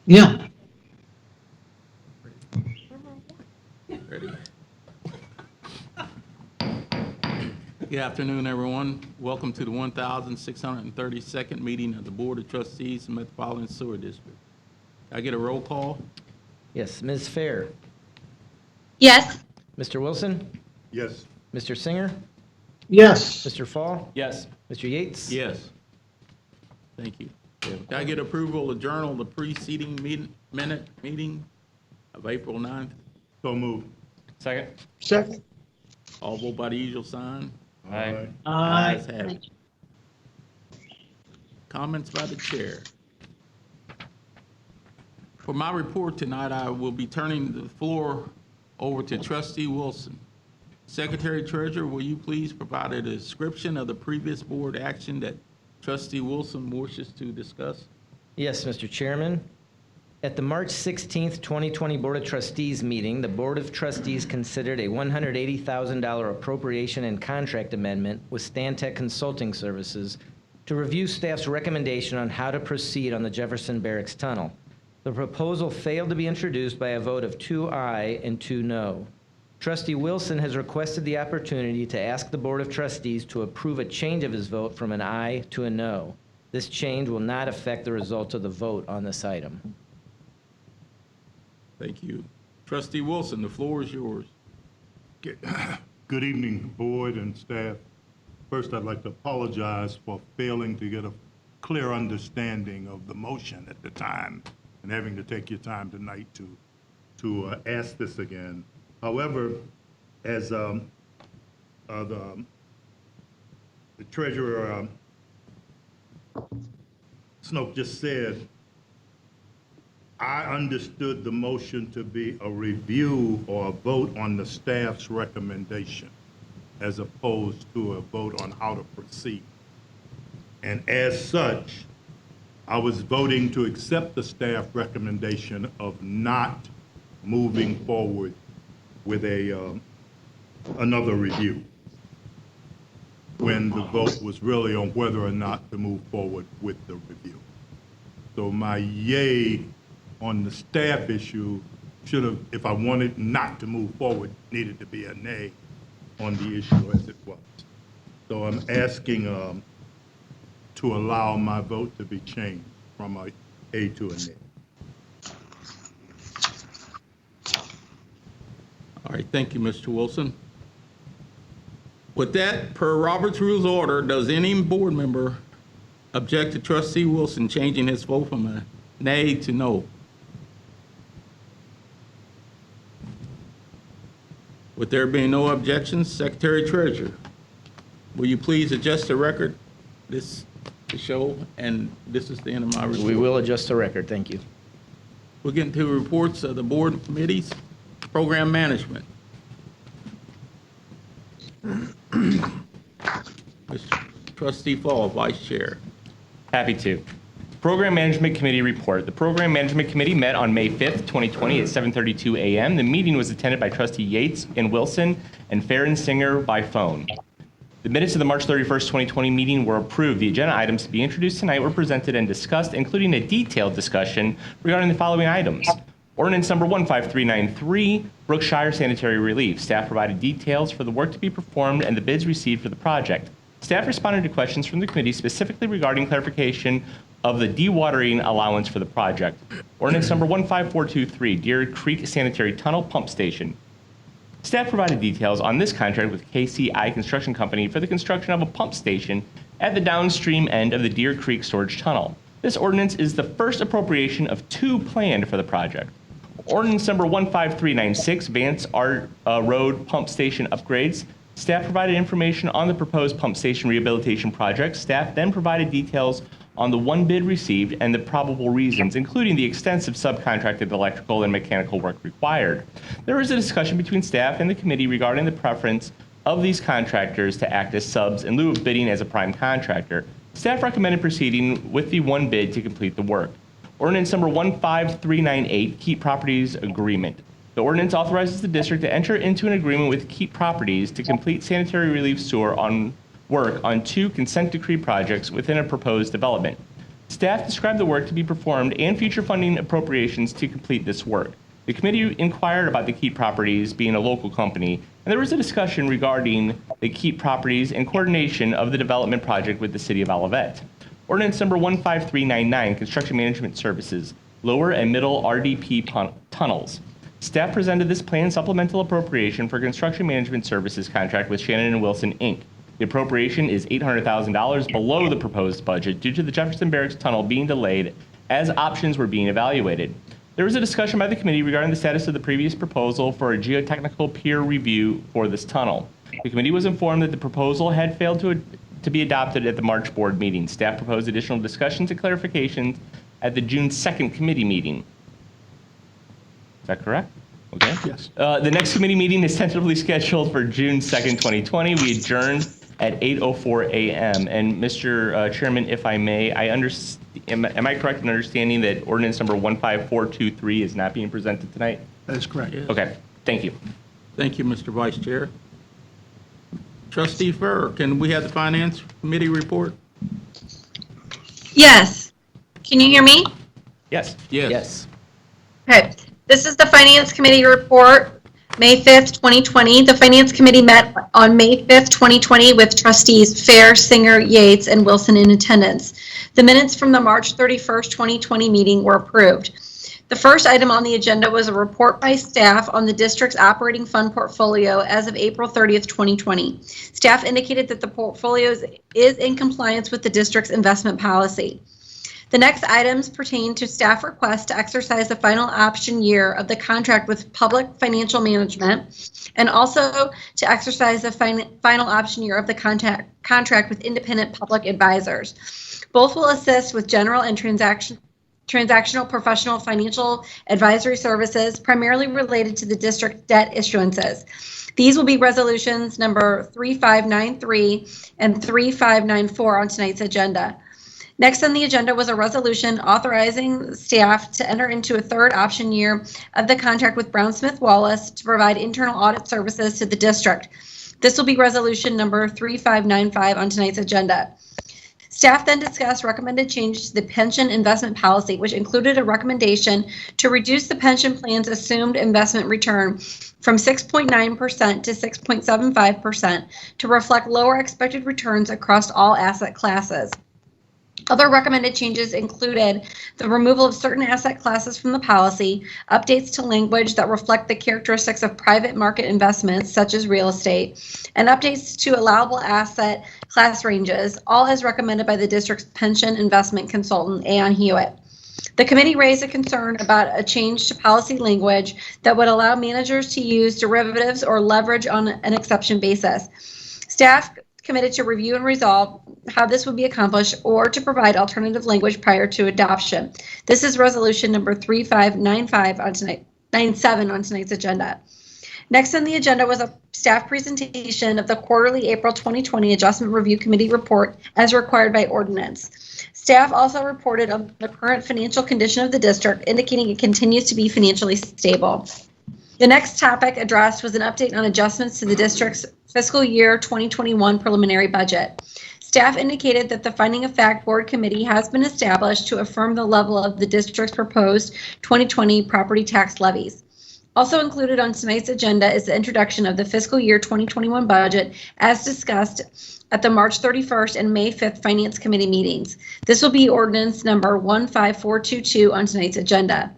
Yeah. Ready? Good afternoon, everyone. Welcome to the 1,632nd meeting of the Board of Trustees in Metropolitan Sewer District. Can I get a roll call? Yes, Ms. Fair, Yes. Mr. Wilson, Yes. Mr. Singer, Yes. Mr. Fall, Yes. Mr. Yates. Yes. Thank you. Can I get approval of journal of the preceding meeting of April 9th? So moved. Second. Second. All vote by the usual sign. Aye. Ayes have it. Comments by the chair. For my report tonight, I will be turning the floor over to Trustee Wilson. Secretary Treasurer, will you please provide a description of the previous board action that Trustee Wilson wishes to discuss? Yes, Mr. Chairman. At the March 16th, 2020 Board of Trustees meeting, the Board of Trustees considered a $180,000 appropriation and contract amendment with Stantec Consulting Services to review staff's recommendation on how to proceed on the Jefferson Barracks Tunnel. The proposal failed to be introduced by a vote of 2 aye and 2 no. Trustee Wilson has requested the opportunity to ask the Board of Trustees to approve a change of his vote from an aye to a no. This change will not affect the result of the vote on this item. Thank you. Trustee Wilson, the floor is yours. Good evening, board and staff. First, I'd like to apologize for failing to get a clear understanding of the motion at the time and having to take your time tonight to ask this again. However, as the Treasurer Snoke just said, I understood the motion to be a review or a vote on the staff's recommendation as opposed to a vote on how to proceed. And as such, I was voting to accept the staff recommendation of not moving forward with another review, when the vote was really on whether or not to move forward with the review. So my yay on the staff issue should have, if I wanted not to move forward, needed to be a nay on the issue as it was. So I'm asking to allow my vote to be changed from a to a nay. All right, thank you, Mr. Wilson. With that, per Robert's Rules of Order, does any board member object to Trustee Wilson changing his vote from a nay to no? With there being no objections, Secretary Treasurer, will you please adjust the record to show, and this is the end of my report. We will adjust the record. Thank you. We'll get into reports of the board and committees. Program management. Mr. Trustee Fall, Vice Chair. Happy to. Program Management Committee report. The Program Management Committee met on May 5th, 2020 at 7:32 a.m. The meeting was attended by Trustee Yates and Wilson and Fair and Singer by phone. The minutes of the March 31st, 2020 meeting were approved. The agenda items to be introduced tonight were presented and discussed, including a detailed discussion regarding the following items. Ordinance number 15393, Brookshire Sanitary Relief. Staff provided details for the work to be performed and the bids received for the project. Staff responded to questions from the committee specifically regarding clarification of the dewatering allowance for the project. Ordinance number 15423, Deer Creek Sanitary Tunnel Pump Station. Staff provided details on this contract with KCI Construction Company for the construction of a pump station at the downstream end of the Deer Creek Storage Tunnel. This ordinance is the first appropriation of 2 planned for the project. Ordinance number 15396, Vance Art Road Pump Station Upgrades. Staff provided information on the proposed pump station rehabilitation project. Staff then provided details on the one bid received and the probable reasons, including the extensive subcontracted electrical and mechanical work required. There was a discussion between staff and the committee regarding the preference of these contractors to act as subs in lieu of bidding as a prime contractor. Staff recommended proceeding with the one bid to complete the work. Ordinance number 15398, Keep Properties Agreement. The ordinance authorizes the district to enter into an agreement with Keep Properties to complete sanitary relief sewer on work on 2 consent decree projects within a proposed development. Staff described the work to be performed and future funding appropriations to complete this work. The committee inquired about the Keep Properties being a local company, and there was a discussion regarding the Keep Properties and coordination of the development project with the City of Olivet. Ordinance number 15399, Construction Management Services, Lower and Middle RDP Tunnels. Staff presented this planned supplemental appropriation for construction management services contract with Shannon & Wilson, Inc. The appropriation is $800,000 below the proposed budget due to the Jefferson Barracks Tunnel being delayed as options were being evaluated. There was a discussion by the committee regarding the status of the previous proposal for a geotechnical peer review for this tunnel. The committee was informed that the proposal had failed to be adopted at the March board meeting. Staff proposed additional discussions and clarifications at the June 2nd committee meeting. Is that correct? Okay. Yes. The next committee meeting is tentatively scheduled for June 2nd, 2020. We adjourned at 8:04 a.m. And Mr. Chairman, if I may, am I correct in understanding that ordinance number 15423 is not being presented tonight? That is correct. Yes. Okay, thank you. Thank you, Mr. Vice Chair. Trustee Furr, can we have the Finance Committee report? Yes. Can you hear me? Yes. Yes. Okay. This is the Finance Committee report, May 5th, 2020. The Finance Committee met on May 5th, 2020 with trustees Fair, Singer, Yates, and Wilson in attendance. The minutes from the March 31st, 2020 meeting were approved. The first item on the agenda was a report by staff on the district's operating fund portfolio as of April 30th, 2020. Staff indicated that the portfolio is in compliance with the district's investment policy. The next items pertain to staff request to exercise the final option year of the contract with Public Financial Management, and also to exercise the final option year of the contract with Independent Public Advisors. Both will assist with general and transactional professional financial advisory services, primarily related to the district debt issuances. These will be resolutions number 3593 and 3594 on tonight's agenda. Next on the agenda was a resolution authorizing staff to enter into a third option year of the contract with Brown Smith Wallace to provide internal audit services to the district. This will be resolution number 3595 on tonight's agenda. Staff then discussed recommended changes to the pension investment policy, which included a recommendation to reduce the pension plan's assumed investment return from 6.9% to 6.75% to reflect lower expected returns across all asset classes. Other recommended changes included the removal of certain asset classes from the policy, updates to language that reflect the characteristics of private market investments, such as real estate, and updates to allowable asset class ranges, all as recommended by the district's pension investment consultant, Aon Hewitt. The committee raised a concern about a change to policy language that would allow managers to use derivatives or leverage on an exception basis. Staff committed to review and resolve how this would be accomplished or to provide alternative language prior to adoption. This is resolution number 3595 on 97 on tonight's agenda. Next on the agenda was a staff presentation of the quarterly April 2020 Adjustment Review Committee report as required by ordinance. Staff also reported on the current financial condition of the district, indicating it continues to be financially stable. The next topic addressed was an update on adjustments to the district's fiscal year 2021 preliminary budget. Staff indicated that the Finding of Fact Board Committee has been established to affirm the level of the district's proposed 2020 property tax levies. Also included on tonight's agenda is the introduction of the fiscal year 2021 budget as discussed at the March 31st and May 5th Finance Committee meetings. This will be ordinance number 15422 on tonight's agenda.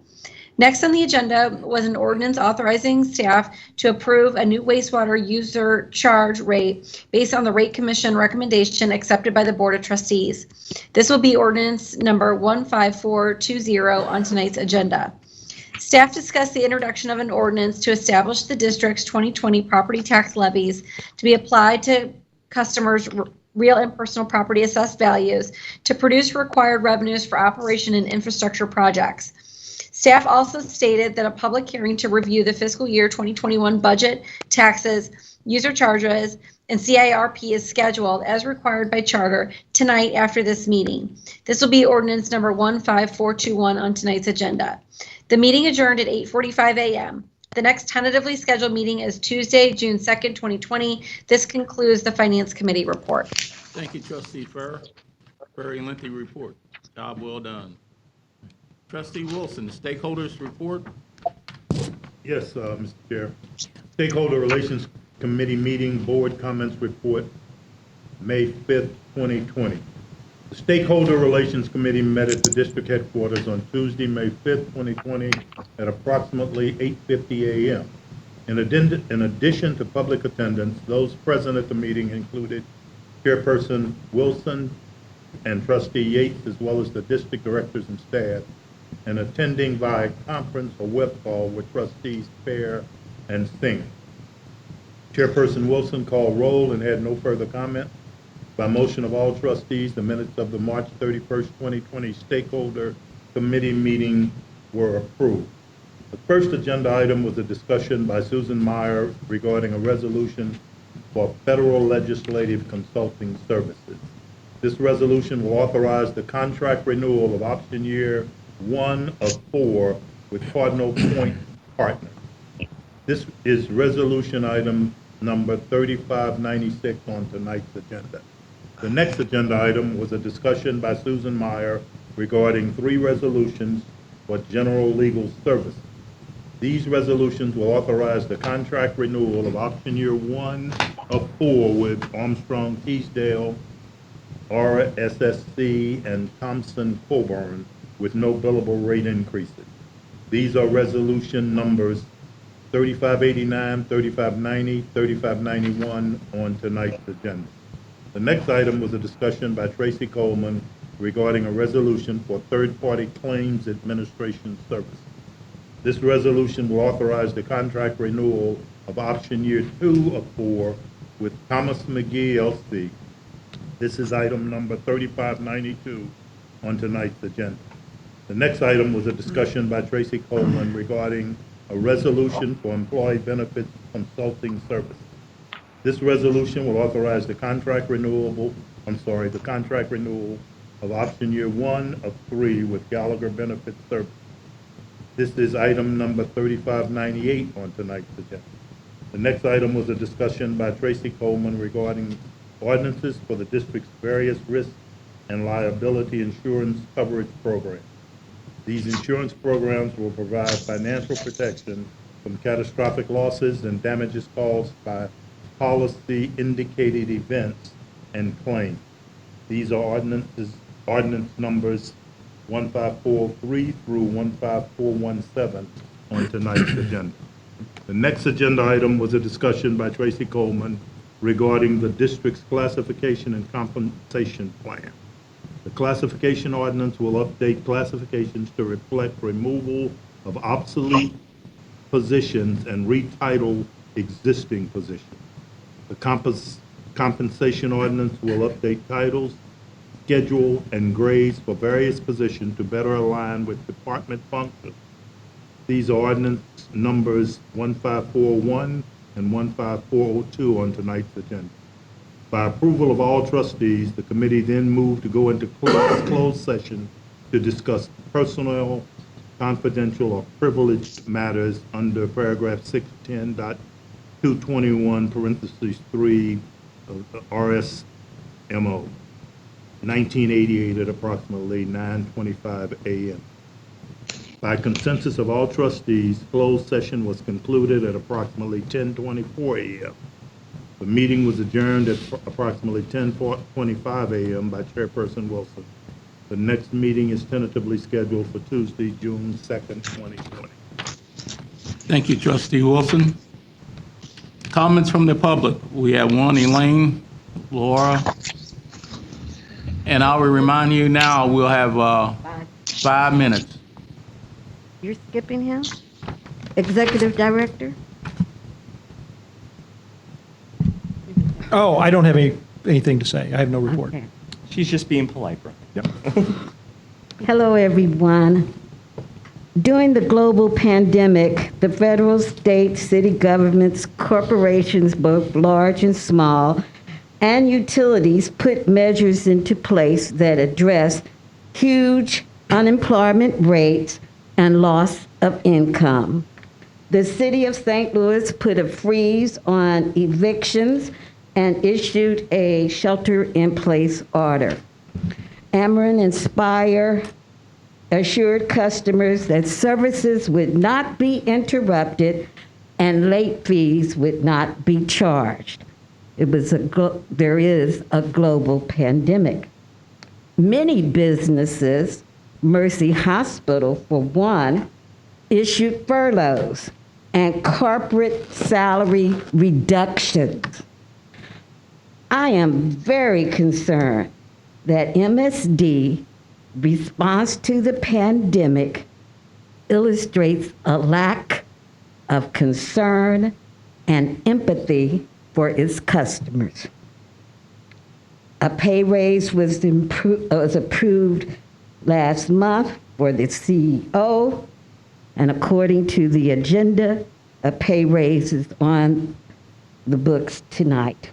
Next on the agenda was an ordinance authorizing staff to approve a new wastewater user charge rate based on the Rate Commission recommendation accepted by the Board of Trustees. This will be ordinance number 15420 on tonight's agenda. Staff discussed the introduction of an ordinance to establish the district's 2020 property tax levies to be applied to customers' real and personal property assessed values to produce required revenues for operation and infrastructure projects. Staff also stated that a public hearing to review the fiscal year 2021 budget, taxes, user charges, and CIRP is scheduled as required by charter tonight after this meeting. This will be ordinance number 15421 on tonight's agenda. The meeting adjourned at 8:45 a.m. The next tentatively scheduled meeting is Tuesday, June 2nd, 2020. This concludes the Finance Committee report. Thank you, Trustee Furr. Very lengthy report. Job well done. Trustee Wilson, stakeholders report. Yes, Mr. Chair. Stakeholder Relations Committee meeting, board comments report, May 5th, 2020. The Stakeholder Relations Committee met at the district headquarters on Tuesday, May 5th, 2020 at approximately 8:50 a.m. In addition to public attendance, those present at the meeting included Chairperson Wilson and Trustee Yates, as well as the district directors and staff, and attending via conference or web call with Trustees Fair and Singer. Chairperson Wilson called roll and had no further comment. By motion of all trustees, the minutes of the March 31st, 2020 Stakeholder Committee meeting were approved. The first agenda item was a discussion by Susan Meyer regarding a resolution for federal legislative consulting services. This resolution will authorize the contract renewal of option year 1 of 4 with Cardinal Point Partners. This is resolution item number 3596 on tonight's agenda. The next agenda item was a discussion by Susan Meyer regarding 3 resolutions for general legal services. These resolutions will authorize the contract renewal of option year 1 of 4 with Armstrong Teasdale, RSSC, and Thompson Coburn with no billable rate increases. These are resolution numbers 3589, 3590, 3591 on tonight's agenda. The next item was a discussion by Tracy Coleman regarding a resolution for third-party claims administration services. This resolution will authorize the contract renewal of option year 2 of 4 with Thomas McGee LC. This is item number 3592 on tonight's agenda. The next item was a discussion by Tracy Coleman regarding a resolution for employee benefits consulting services. This resolution will authorize the contract renewal of option year 1 of 3 with Gallagher Benefit Services. This is item number 3598 on tonight's agenda. The next item was a discussion by Tracy Coleman regarding ordinances for the district's various risk and liability insurance coverage programs. These insurance programs will provide financial protection from catastrophic losses and damages caused by policy-indicated events and claims. These are ordinance numbers 1543 through 15417 on tonight's agenda. The next agenda item was a discussion by Tracy Coleman regarding the district's classification and compensation plan. The classification ordinance will update classifications to reflect removal of obsolete positions and retitle existing positions. The compensation ordinance will update titles, schedule, and grades for various positions to better align with department functions. These are ordinance numbers 1541 and 15402 on tonight's agenda. By approval of all trustees, the committee then moved to go into closed session to discuss personnel, confidential, or privileged matters under paragraph 610.221 parentheses 3 of the RSMO, 1988 at approximately 9:25 a.m. By consensus of all trustees, closed session was concluded at approximately 10:24 a.m. The meeting was adjourned at approximately 10:25 a.m. by Chairperson Wilson. The next meeting is tentatively scheduled for Tuesday, June 2nd, 2020. Thank you, Trustee Wilson. Comments from the public. We have one, Elaine, Laura. And I will remind you now, we'll have 5 minutes. You're skipping him? Executive Director? Oh, I don't have anything to say. I have no report. Okay. She's just being polite, bro. Yep. Hello, everyone. During the global pandemic, the federal, state, city governments, corporations, both large and small, and utilities put measures into place that address huge unemployment rates and loss of income. The city of St. Louis put a freeze on evictions and issued a shelter-in-place order. Ameren Inspire assured customers that services would not be interrupted and late fees would not be charged. There is a global pandemic. Many businesses, Mercy Hospital for one, issued furloughs and corporate salary reductions. I am very concerned that MSD response to the pandemic illustrates a lack of concern and empathy for its customers. A pay raise was approved last month for the CEO, and according to the agenda, a pay raise is on the books tonight.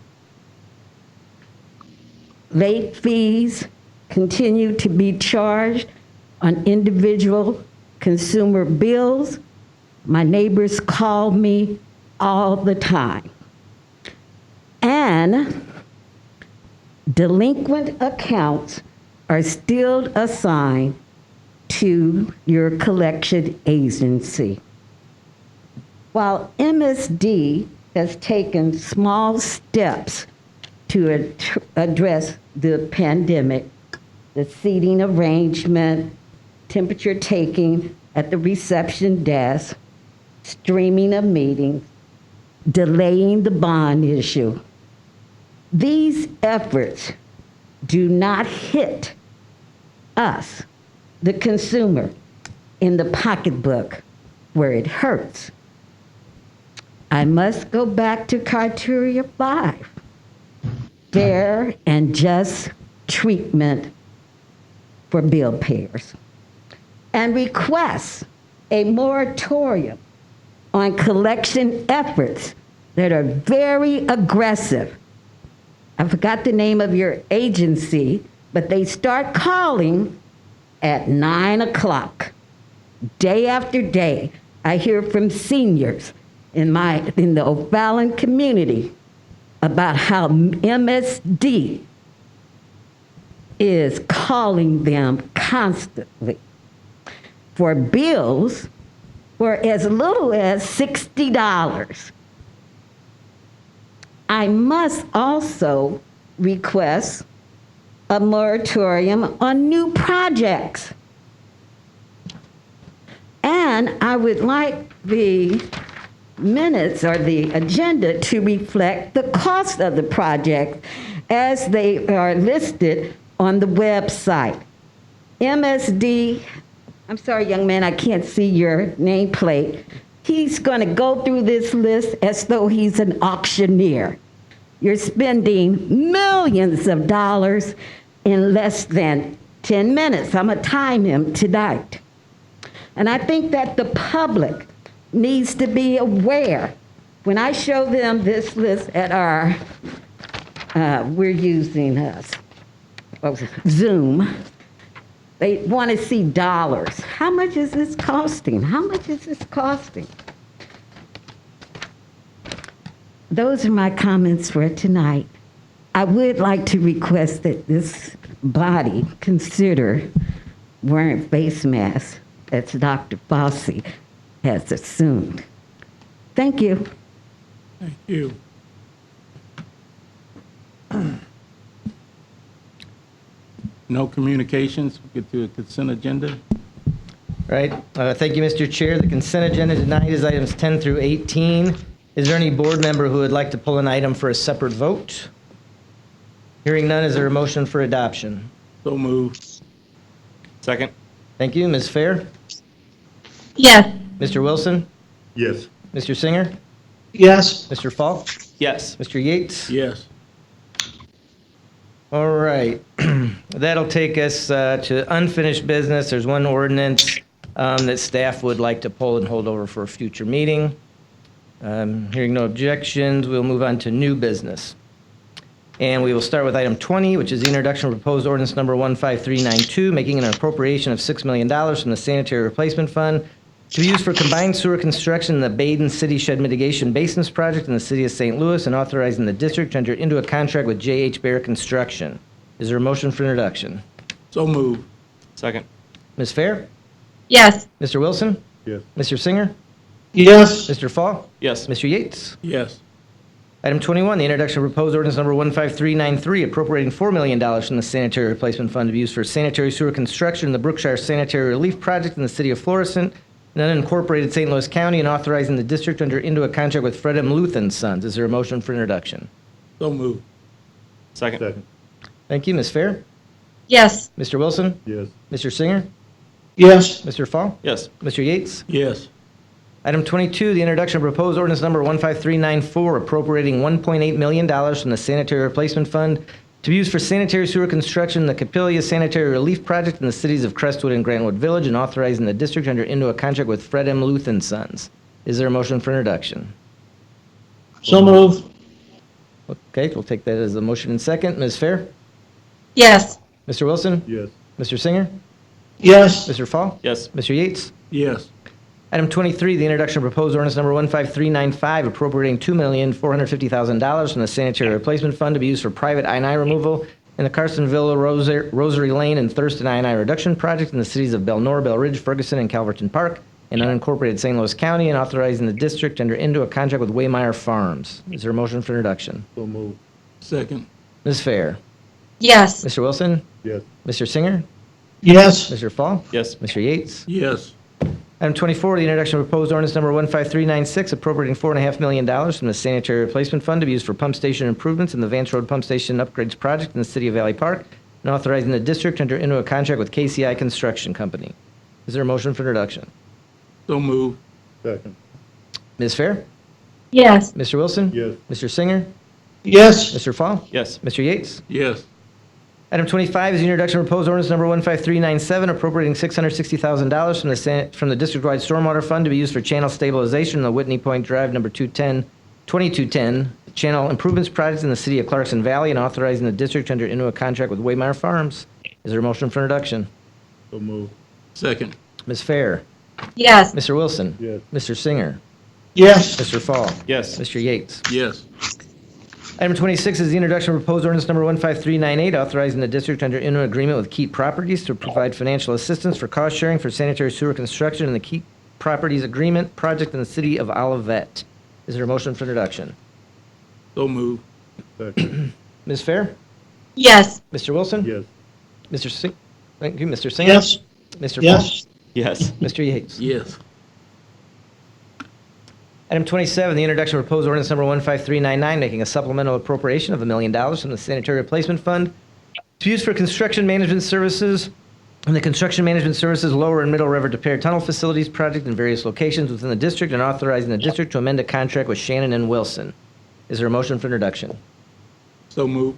Late fees continue to be charged on individual consumer bills. My neighbors call me all the time. And delinquent accounts are still assigned to your collection agency. While MSD has taken small steps to address the pandemic, the seating arrangement, temperature taking at the reception desk, streaming of meetings, delaying the bond issue. These efforts do not hit us, the consumer, in the pocketbook where it hurts. I must go back to criteria 5, fair and just treatment for bill payers, and request a moratorium on collection efforts that are very aggressive. I forgot the name of your agency, but they start calling at 9 o'clock, day after day. I hear from seniors in the O'Fallon community about how MSD is calling them constantly for bills for as little as $60. I must also request a moratorium on new projects. And I would like the minutes or the agenda to reflect the cost of the project as they are listed on the website. MSD, I'm sorry, young man, I can't see your nameplate. He's going to go through this list as though he's an auctioneer. You're spending millions of dollars in less than 10 minutes. I'm going to time him tonight. And I think that the public needs to be aware. When I show them this list at our, we're using Zoom, they want to see dollars. How much is this costing? How much is this costing? Those are my comments for tonight. I would like to request that this body consider wearing face masks, as Dr. Fossey has assumed. Thank you. Thank you. No communications. We'll get to a consent agenda. Right. Thank you, Mr. Chair. The consent agenda tonight is items 10 through 18. Is there any board member who would like to pull an item for a separate vote? Hearing none, is there a motion for adoption? So moved. Second. Thank you. Ms. Fair? Yes. Mr. Wilson? Yes. Mr. Singer? Yes. Mr. Falk? Yes. Mr. Yates? Yes. All right. That'll take us to unfinished business. There's one ordinance that staff would like to pull and hold over for a future meeting. Hearing no objections, we'll move on to new business. And we will start with item 20, which is the introduction of proposed ordinance number 15392, making an appropriation of $6 million from the Sanitary Replacement Fund to be used for combined sewer construction in the Baden City Shed Mitigation Basins Project in the city of St. Louis, and authorizing the district to enter into a contract with J.H. Bear Construction. Is there a motion for introduction? So moved. Second. Ms. Fair? Yes. Mr. Wilson? Yes. Mr. Singer? yes, Mr. Fall? Yes. Mr. Yates? Yes. Item 21, the introduction of proposed ordinance number 15393, appropriating $4 million from the Sanitary Replacement Fund to be used for sanitary sewer construction in the Brookshire Sanitary Relief Project in the city of Florissant, in unincorporated St. Louis County, and authorizing the district to enter into a contract with Fred M. Luth and Sons. Is there a motion for introduction? So moved. Second. Second. Thank you. Ms. Fair? Yes. Mr. Wilson? Yes. Mr. Singer? yes, Mr. Fall? Yes. Mr. Yates? Yes. Item 22, the introduction of proposed ordinance number 15394, appropriating $1.8 million from the Sanitary Replacement Fund to be used for sanitary sewer construction in the Capilia Sanitary Relief Project in the cities of Crestwood and Grantwood Village, and authorizing the district to enter into a contract with Fred M. Luth and Sons. Is there a motion for introduction? so moved, Okay, we'll take that as a motion and second. Ms. Fair? Yes. Mr. Wilson? Yes. Mr. Singer? yes, Mr. Fall? Yes. Mr. Yates? Yes. Item 23, the introduction of proposed ordinance number 15395, appropriating $2,450,000 from the Sanitary Replacement Fund to be used for private I&I removal in the Carsonville, Rosary Lane, and Thurston I&I Reduction Project in the cities of Belnor, Bell Ridge, Ferguson, and Calverton Park, in unincorporated St. Louis County, and authorizing the district to enter into a contract with Waymeyer Farms. Is there a motion for introduction? So moved. Second. Ms. Fair? Yes. Mr. Wilson? Yes. Mr. Singer? yes, Mr. Fall? Yes. Mr. Yates? Yes. Item 24, the introduction of proposed ordinance number 15396, appropriating $4.5 million from the Sanitary Replacement Fund to be used for pump station improvements in the Vance Road Pump Station Upgrades Project in the city of Valley Park, and authorizing the district to enter into a contract with KCI Construction Company. Is there a motion for introduction? So moved. Second. Ms. Fair? Yes. Mr. Wilson? Yes. Mr. Singer? yes, Mr. Fall? Yes. Mr. Yates? Yes. Item 25 is the introduction of proposed ordinance number 15397, appropriating $660,000 from the district-wide stormwater fund to be used for channel stabilization in the Whitney Point Drive number 2210 channel improvements project in the city of Clarkson Valley, and authorizing the district to enter into a contract with Waymeyer Farms. Is there a motion for introduction? So moved. Second. Ms. Fair? Yes. Mr. Wilson? Yes. Mr. Singer? yes, Mr. Fall? Yes. Mr. Yates? Yes. Item 26 is the introduction of proposed ordinance number 15398, authorizing the district to enter into an agreement with Keat Properties to provide financial assistance for cost sharing for sanitary sewer construction in the Keat Properties Agreement project in the city of Olivet. Is there a motion for introduction? So moved. Second. Ms. Fair? Yes. Mr. Wilson? Yes. Thank you. Mr. Singer? yes, Mr. Fall? yes, Yes. Mr. Yates? Yes. Item 27, the introduction of proposed ordinance number 15399, making a supplemental appropriation of $1 million from the Sanitary Replacement Fund to be used for construction management services in the Construction Management Services Lower and Middle River Repair Tunnel Facilities project in various locations within the district, and authorizing the district to amend a contract with Shannon and Wilson. Is there a motion for introduction? So moved.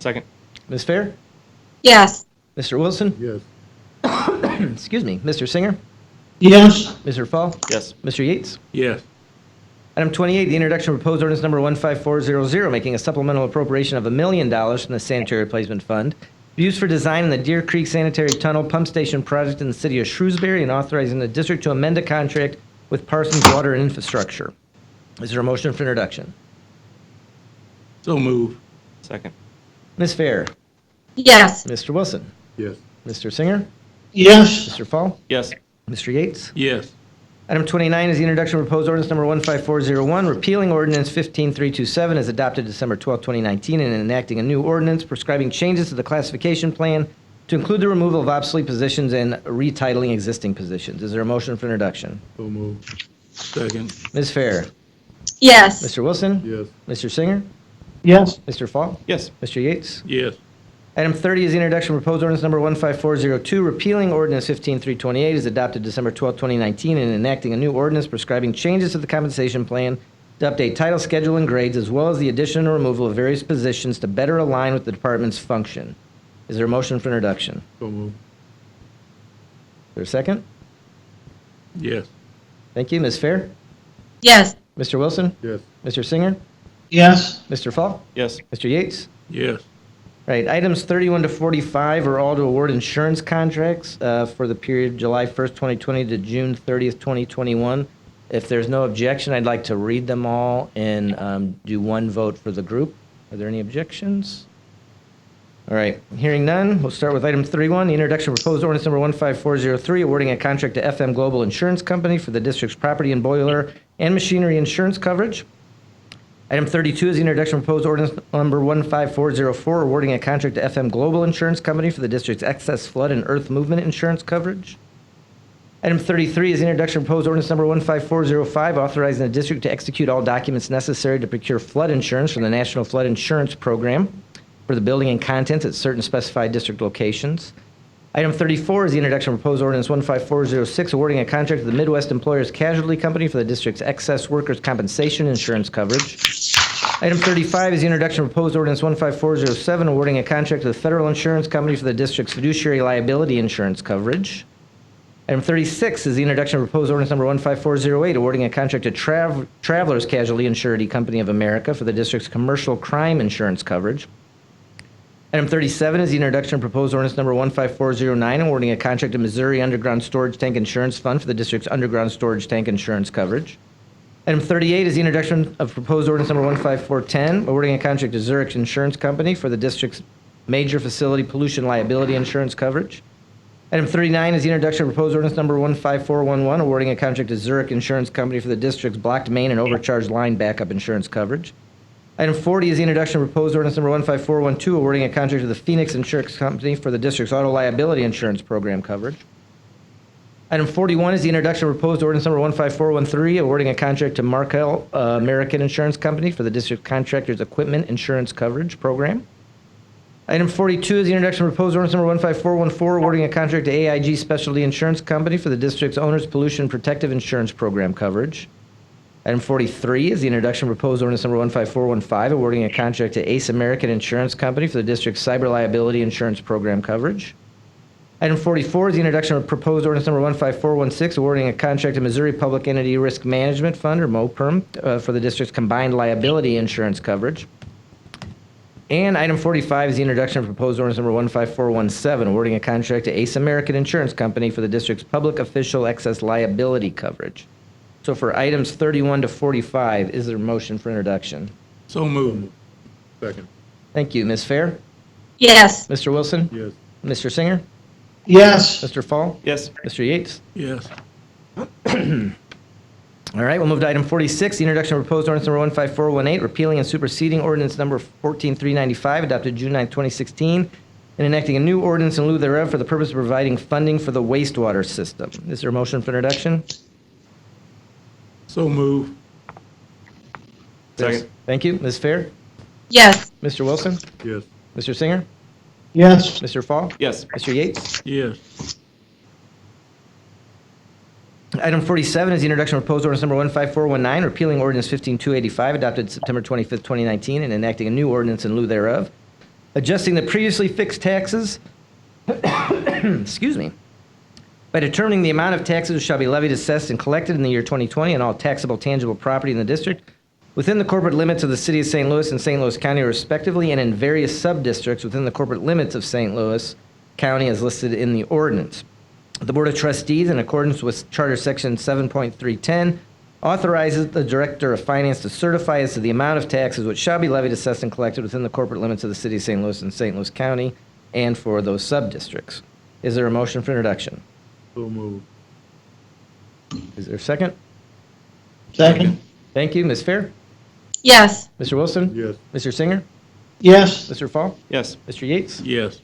Second. Ms. Fair? Yes. Mr. Wilson? Yes. Excuse me. Mr. Singer? yes, Mr. Fall? Yes. Mr. Yates? Yes. Item 28, the introduction of proposed ordinance number 15400, making a supplemental appropriation of $1 million from the Sanitary Replacement Fund to be used for design in the Deer Creek Sanitary Tunnel Pump Station project in the city of Shrewsbury, and authorizing the district to amend a contract with Parsons Water and Infrastructure. Is there a motion for introduction? So moved. Second. Ms. Fair? Yes. Mr. Wilson? Yes. Mr. Singer? yes, Mr. Fall? Yes. Mr. Yates? Yes. Item 29 is the introduction of proposed ordinance number 15401, repealing ordinance 15327 as adopted December 12, 2019, and enacting a new ordinance prescribing changes to the classification plan to include the removal of obsolete positions and retitling existing positions. Is there a motion for introduction? So moved. Second. Ms. Fair? Yes. Mr. Wilson? Yes. Mr. Singer? yes, Mr. Fall? Yes. Mr. Yates? Yes. Item 30 is the introduction of proposed ordinance number 15402, repealing ordinance 15328 as adopted December 12, 2019, and enacting a new ordinance prescribing changes to the compensation plan to update title, schedule, and grades, as well as the addition or removal of various positions to better align with the department's function. Is there a motion for introduction? So moved. Is there a second? Yes. Thank you. Ms. Fair? Yes. Mr. Wilson? Yes. Mr. Singer? yes, Mr. Fall? Yes. Mr. Yates? Yes. Right, items 31 to 45 are all to award insurance contracts for the period July 1st, 2020 to June 30th, 2021. If there's no objection, I'd like to read them all and do one vote for the group. Are there any objections? All right, hearing none, we'll start with item 31, the introduction of proposed ordinance number 15403, awarding a contract to FM Global Insurance Company for the district's property and boiler and machinery insurance coverage. Item 32 is the introduction of proposed ordinance number 15404, awarding a contract to FM Global Insurance Company for the district's excess flood and earth movement insurance coverage. Item 33 is the introduction of proposed ordinance number 15405, authorizing the district to execute all documents necessary to procure flood insurance from the National Flood Insurance Program for the building and contents at certain specified district locations. Item 34 is the introduction of proposed ordinance 15406, awarding a contract to the Midwest Employers Casualty Company for the district's excess workers' compensation insurance coverage. Item 35 is the introduction of proposed ordinance 15407, awarding a contract to the Federal Insurance Company for the district's fiduciary liability insurance coverage. Item 36 is the introduction of proposed ordinance number 15408, awarding a contract to Travelers Casualty and Surety Company of America for the district's commercial crime insurance coverage. Item 37 is the introduction of proposed ordinance number 15409, awarding a contract to Missouri Underground Storage Tank Insurance Fund for the district's underground storage tank insurance coverage. Item 38 is the introduction of proposed ordinance number 15410, awarding a contract to Zurich Insurance Company for the district's major facility pollution liability insurance coverage. Item 39 is the introduction of proposed ordinance number 15411, awarding a contract to Zurich Insurance Company for the district's blocked main and overcharged line backup insurance coverage. Item 40 is the introduction of proposed ordinance number 15412, awarding a contract to the Phoenix Insurance Company for the district's auto liability insurance program coverage. Item 41 is the introduction of proposed ordinance number 15413, awarding a contract to Markel American Insurance Company for the district contractor's equipment insurance coverage program. Item 42 is the introduction of proposed ordinance number 15414, awarding a contract to AIG Specialty Insurance Company for the district's owner's pollution protective insurance program coverage. Item 43 is the introduction of proposed ordinance number 15415, awarding a contract to Ace American Insurance Company for the district's cyber liability insurance program coverage. Item 44 is the introduction of proposed ordinance number 15416, awarding a contract to Missouri Public Entity Risk Management Fund, or MOPRM, for the district's combined liability insurance coverage. And item 45 is the introduction of proposed ordinance number 15417, awarding a contract to Ace American Insurance Company for the district's public official excess liability coverage. So for items 31 to 45, is there a motion for introduction? So moved. Second. Thank you. Ms. Fair? Yes. Mr. Wilson? Yes. Mr. Singer? Yes. Mr. Fall? Yes. Mr. Yates? Yes. All right, we'll move to item 46, the introduction of proposed ordinance number 15418, repealing and superseding ordinance number 14395, adopted June 9, 2016, and enacting a new ordinance in lieu thereof for the purpose of providing funding for the wastewater system. Is there a motion for introduction? So moved. Second. Thank you. Ms. Fair? Yes. Mr. Wilson? Yes. Mr. Singer? Yes. Mr. Fall? Yes. Mr. Yates? Yes. Item 47 is the introduction of proposed ordinance number 15419, repealing ordinance 15285, adopted September 25th, 2019, and enacting a new ordinance in lieu thereof, adjusting the previously fixed taxes, excuse me, by determining the amount of taxes which shall be levied, assessed, and collected in the year 2020 on all taxable tangible property in the district within the corporate limits of the city of St. Louis and St. Louis County respectively, and in various sub-districts within the corporate limits of St. Louis County as listed in the ordinance. The Board of Trustees, in accordance with Charter Section 7.310, authorizes the Director of Finance to certify as to the amount of taxes which shall be levied, assessed, and collected within the corporate limits of the city of St. Louis and St. Louis County and for those sub-districts. Is there a motion for introduction? So moved. Is there a second? Second. Thank you. Ms. Fair? Yes. Mr. Wilson? Yes. Mr. Singer? Yes. Mr. Fall? Yes. Mr. Yates? Yes.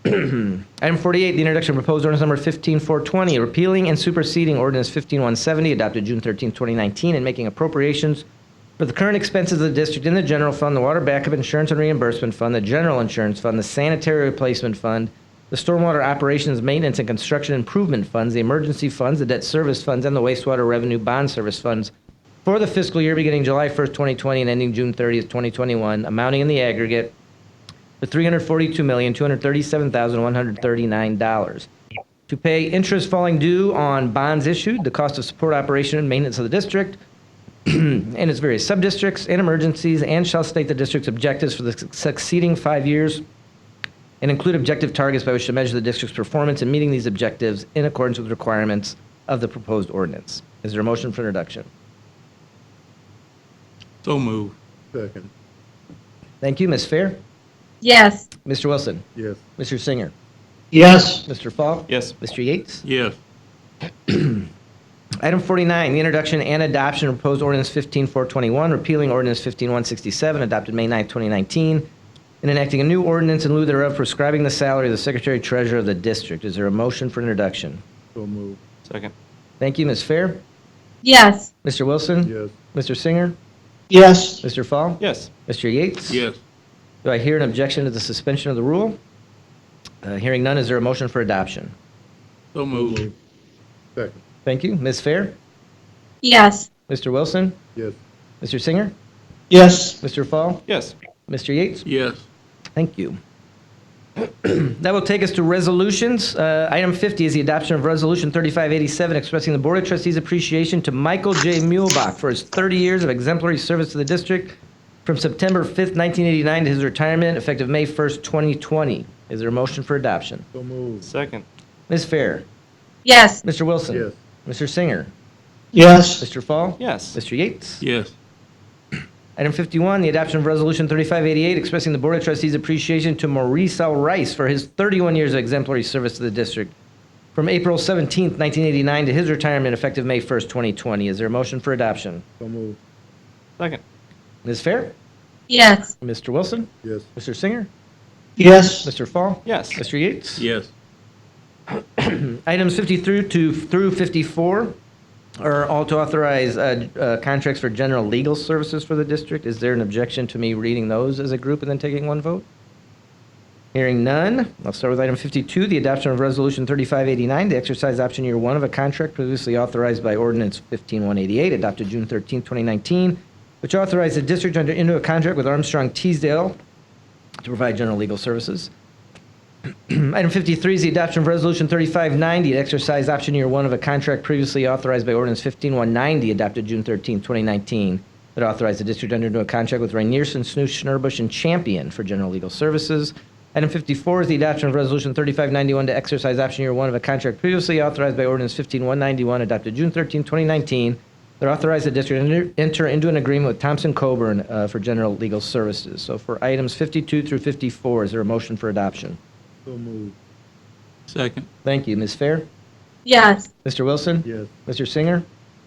Item 48, the introduction of proposed ordinance number 15420, repealing and superseding ordinance 15170, adopted June 13, 2019, and making appropriations for the current expenses of the district in the general fund, the water backup insurance and reimbursement fund, the general insurance fund, the sanitary replacement fund, the stormwater operations, maintenance, and construction improvement funds, the emergency funds, the debt service funds, and the wastewater revenue bond service funds for the fiscal year beginning July 1st, 2020 and ending June 30th, 2021, amounting in the aggregate to $342,237,139. To pay interest falling due on bonds issued, the cost of support, operation, and maintenance of the district, and its various sub-districts and emergencies, and shall state the district's objectives for the succeeding 5 years and include objective targets by which to measure the district's performance in meeting these objectives in accordance with requirements of the proposed ordinance. Is there a motion for introduction? So moved. Second. Thank you. Ms. Fair? Yes. Mr. Wilson, Yes. Mr. Singer, Yes. Mr. Fall, Yes. Mr. Yates. Yes. Item 49, the introduction and adoption of proposed ordinance 15421, repealing ordinance 15167, adopted May 9, 2019, and enacting a new ordinance in lieu thereof prescribing the salary of the Secretary Treasurer of the District. Is there a motion for introduction? So moved. Second. Thank you, Ms. Fair. Yes. Mr. Wilson? Yes. Mr. Singer? Yes. Mr. Fall? Yes. Mr. Yates? Yes. Do I hear an objection to the suspension of the rule? Hearing none, is there a motion for adoption? So moved. Second. Thank you. Ms. Fair? Yes. Mr. Wilson? Yes. Mr. Singer? Yes. Mr. Fall? Yes. Mr. Yates? Yes. Thank you. That will take us to resolutions. Item 50 is the adoption of Resolution 3587, expressing the Board of Trustees' appreciation to Michael J. Muehlbach for his 30 years of exemplary service to the district from September 5th, 1989 to his retirement, effective May 1st, 2020. Is there a motion for adoption? So moved. Second. Ms. Fair? Yes. Mr. Wilson? Yes. Mr. Singer? Yes. Mr. Fall? Yes. Mr. Yates? Yes. Item 51, the adoption of Resolution 3588, expressing the Board of Trustees' appreciation to Maurice L. Rice for his 31 years of exemplary service to the district from April 17th, 1989 to his retirement effective May 1st, 2020. Is there a motion for adoption? So moved. Second. Ms. Fair? Yes. Mr. Wilson? Yes. Mr. Singer? Yes. Mr. Fall? Yes. Mr. Yates? Yes. Items 53 through 54 are all to authorize contracts for general legal services for the district. Is there an objection to me reading those as a group and then taking one vote? Hearing none, I'll start with item 52, the adoption of Resolution 3589 to exercise option year 1 of a contract previously authorized by Ordinance 15188, adopted June 13, 2019, which authorized the district to enter into a contract with Armstrong Teasdale to provide general legal services. Item 53 is the adoption of Resolution 3590 to exercise option year 1 of a contract previously authorized by Ordinance 15190, adopted June 13, 2019, that authorized the district to enter into a contract with Rainierson, Snoosh, Schnurbush, and Champion for general legal services. Item 54 is the adoption of Resolution 3591 to exercise option year 1 of a contract previously authorized by Ordinance 15191, adopted June 13, 2019, that authorized the district to enter into an agreement with Thompson Coburn for general legal services. So for items 52 through 54, is there a motion for adoption? So moved. Second. Thank you. Ms. Fair? Yes. Mr. Wilson? Yes. Mr. Singer?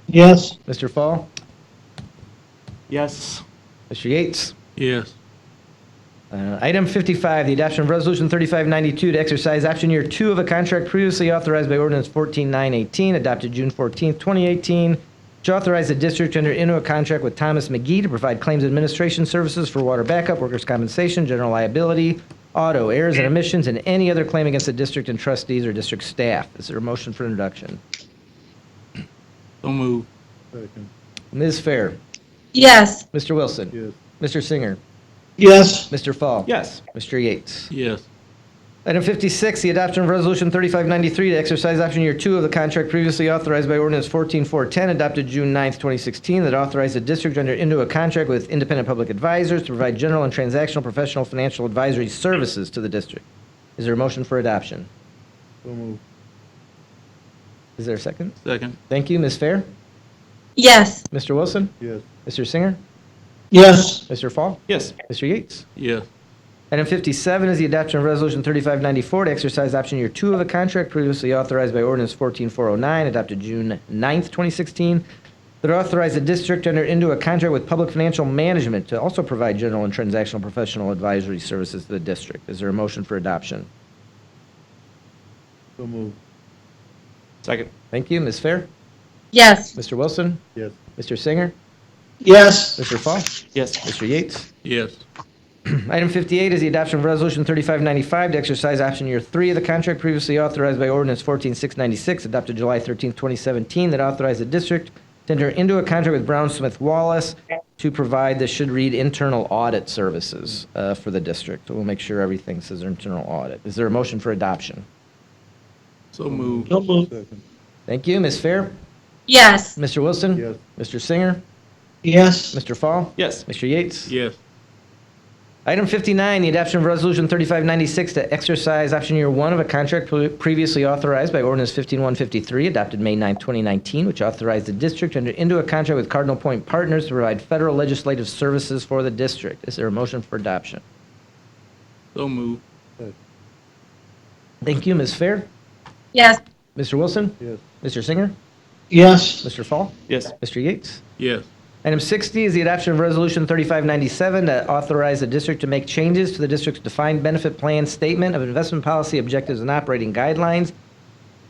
Yes. Mr. Fall? Yes. Mr. Yates? Yes. Item 55, the adoption of Resolution 3592 to exercise option year 2 of a contract previously authorized by Ordinance 14918, adopted June 14, 2018, which authorized the district to enter into a contract with Thomas McGee to provide claims administration services for water backup, workers' compensation, general liability, auto, errors and omissions, and any other claim against the district and trustees or district staff. Is there a motion for introduction? So moved. Second. Ms. Fair? Yes. Mr. Wilson? Yes. Mr. Singer? Yes. Mr. Fall? Yes. Mr. Yates? Yes. Item 56, the adoption of Resolution 3593 to exercise option year 2 of the contract previously authorized by Ordinance 14410, adopted June 9, 2016, that authorized the district to enter into a contract with independent public advisors to provide general and transactional professional financial advisory services to the district. Is there a motion for adoption? So moved. Is there a second? Second. Thank you. Ms. Fair? Yes. Mr. Wilson? Yes. Mr. Singer? Yes. Mr. Fall? Yes. Mr. Yates? Yes. Item 57 is the adoption of Resolution 3594 to exercise option year 2 of a contract previously authorized by Ordinance 14409, adopted June 9th, 2016, that authorized the district to enter into a contract with Public Financial Management to also provide general and transactional professional advisory services to the district. Is there a motion for adoption? So moved. Second. Thank you. Ms. Fair? Yes. Mr. Wilson? Yes. Mr. Singer? Yes. Mr. Fall? Yes. Mr. Yates? Yes. Item 58 is the adoption of Resolution 3595 to exercise option year 3 of the contract previously authorized by Ordinance 14696, adopted July 13, 2017, that authorized the district to enter into a contract with Brown Smith Wallace to provide, this should read, internal audit services for the district. We'll make sure everything says internal audit. Is there a motion for adoption? So moved. So moved. Second. Thank you. Ms. Fair? Yes. Mr. Wilson? Yes. Mr. Singer? Yes. Mr. Fall? Yes. Mr. Yates? Yes. Item 59, the adoption of Resolution 3596 to exercise option year 1 of a contract previously authorized by Ordinance 15153, adopted May 9, 2019, which authorized the district to enter into a contract with Cardinal Point Partners to provide federal legislative services for the district. Is there a motion for adoption? So moved. Thank you. Ms. Fair? Yes. Mr. Wilson? Yes. Mr. Singer? Yes. Mr. Fall? Yes. Mr. Yates? Yes. Item 60 is the adoption of Resolution 3597 to authorize the district to make changes to the district's defined benefit plan statement of investment policy objectives and operating guidelines.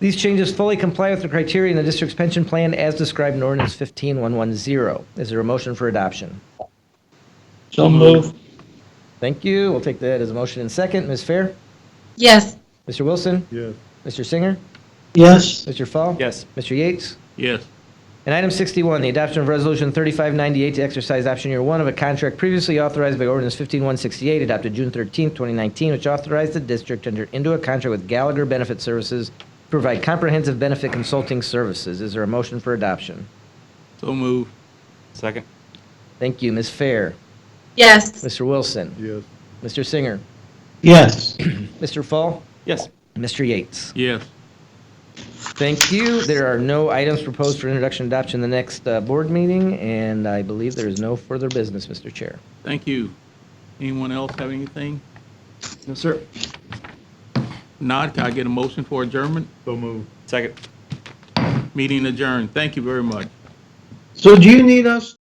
These changes fully comply with the criteria in the district's pension plan as described in Ordinance 15110. Is there a motion for adoption? So moved. Thank you. We'll take that as a motion in second. Ms. Fair? Yes. Mr. Wilson? Yes. Mr. Singer? Yes. Mr. Fall? Yes. Mr. Yates? Yes. And item 61, the adoption of Resolution 3598 to exercise option year 1 of a contract previously authorized by Ordinance 15168, adopted June 13, 2019, which authorized the district to enter into a contract with Gallagher Benefit Services to provide comprehensive benefit consulting services. Is there a motion for adoption? So moved. Second. Thank you. Ms. Fair? Yes. Mr. Wilson? Yes. Mr. Singer? Yes. Mr. Fall? Yes. Mr. Yates? Yes. Thank you. There are no items proposed for introduction and adoption in the next board meeting, and I believe there is no further business, Mr. Chair. Thank you. Anyone else have anything? No, sir. Not, can I get a motion for adjournment? So moved. Second. Meeting adjourned. Thank you very much. So do you need us